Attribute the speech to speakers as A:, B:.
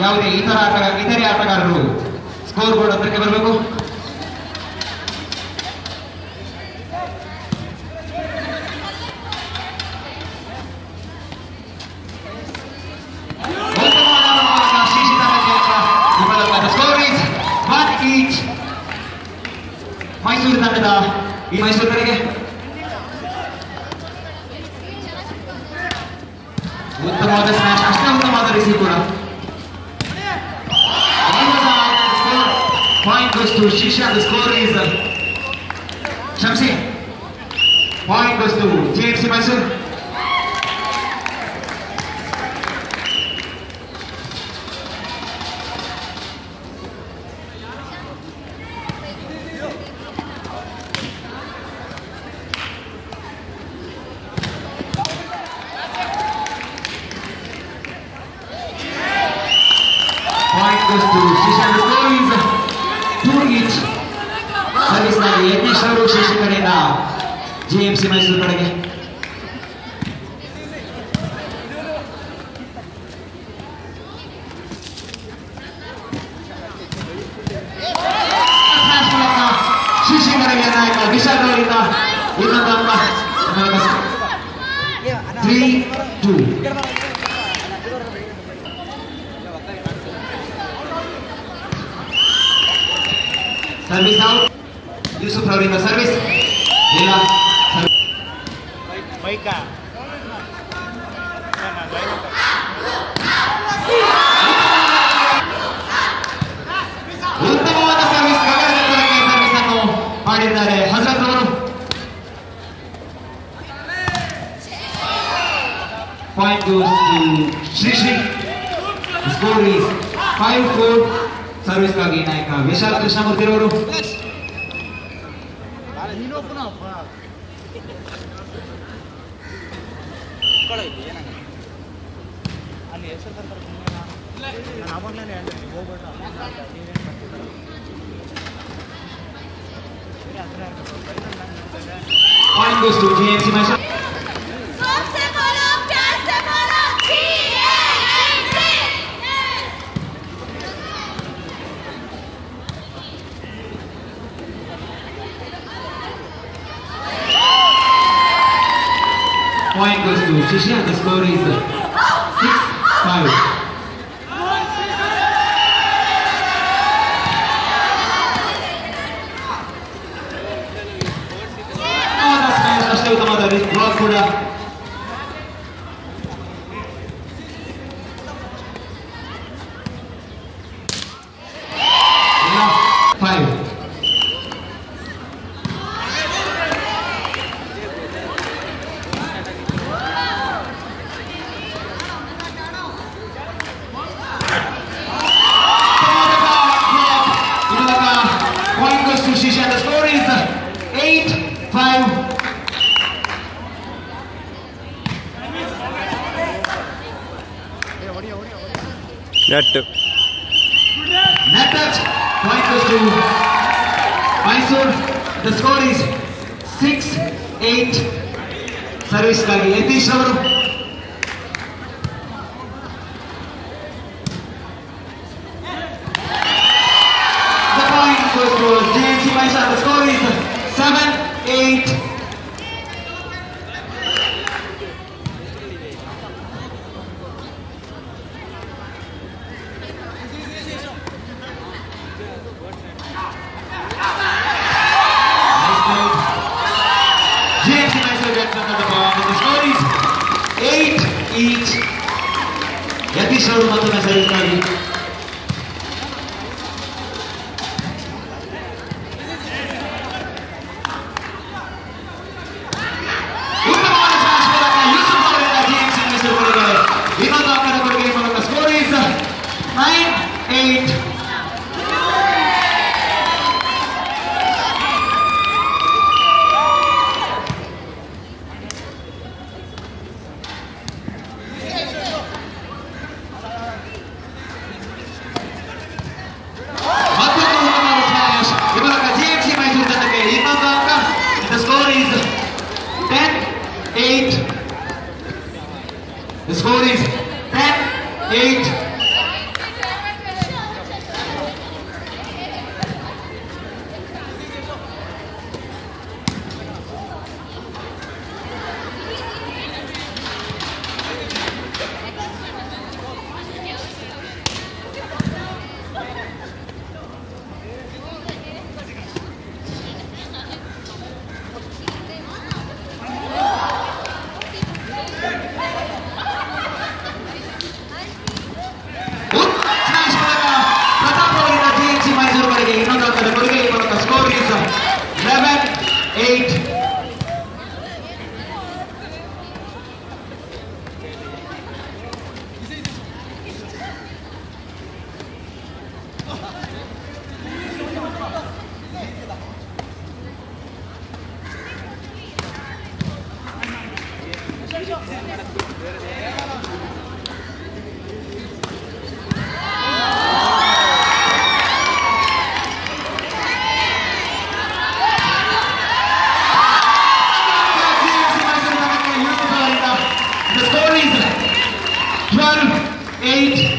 A: ಯಾವುದೇ ಇತರೆ ಆಟಗಾರರು ಸ್ಕೋರ್ ಬೋರ್ಡ್ ಹತ್ರಕ್ಕೆ ಬರಬೇಕು. ಮೈಸೂರು ತಂಡದ ಈ ಮೈಸೂರು ಕಡೆಗೆ ಉತ್ತಮವಾದ ಸ್ಮ್ಯಾಶ್, ಅಷ್ಟೇ ಉತ್ತಮವಾದ ರಿಸೀವ್ ಕೂಡ. Point goes to Shisha. The score is Shamsi. Point goes to JFC Mysore. Point goes to Shisha. The score is 2-each. Service ನಲ್ಲಿ ಯತೀಶ್ ಅವರು ಶಶಿ ಕಡೆಯಿಂದ JFC ಮೈಸೂರು ಕಡೆಗೆ. ಶಶಿ ಕಡೆಗೆ ನಾಯಕ ವಿಶಾಲ್ ಅವರಿಂದ ಇನ್ನೊಂದು ಅಂಕ 3-2. Service out. ಯೂಸುಫ್ ಅವರಿಂದ ಸರ್ವಿಸ್ ಇಲ್ಲ. ಉತ್ತಮವಾದ ಸರ್ವಿಸ್, ಸರ್ವಿಸ್ ಅನ್ನು ಮಾಡಿದ್ದಾರೆ ಹಜರತ್ ಅವರು. Point goes to Shri. Score is 5-4. ಸರ್ವಿಸ್ಗಾಗಿ ನಾಯಕ ವಿಶಾಲ ಕೃಷ್ಣಮೂರ್ತಿರವರು. Point goes to JFC Mysuru. Point goes to Shisha. The score is 6-5. ಅಷ್ಟೇ ಉತ್ತಮವಾದ ಬ್ಲಾಕ್ ಕೂಡ. The score is 8-5. Net touch. Point goes to Mysore. The score is 6-8. Service ಗಾಗಿ ಯತೀಶ್ ಅವರು. The point goes to JFC Mysore. The score is 7-8. JFC Mysore gets another ball. The score is 8-each. Yathish ಅವರು ಮತ್ತೊಮ್ಮೆ service ಗಾಗಿ. ಇನ್ನೊಂದು ಅಂಕದ ಕೊಡುಗೆ ಮೂಲಕ score is 9-8. JFC Mysuru ತಂಡಕ್ಕೆ ಇನ್ನೊಂದು ಅಂಕ. The score is 10-8. The score is 10-8. The score is 12-8.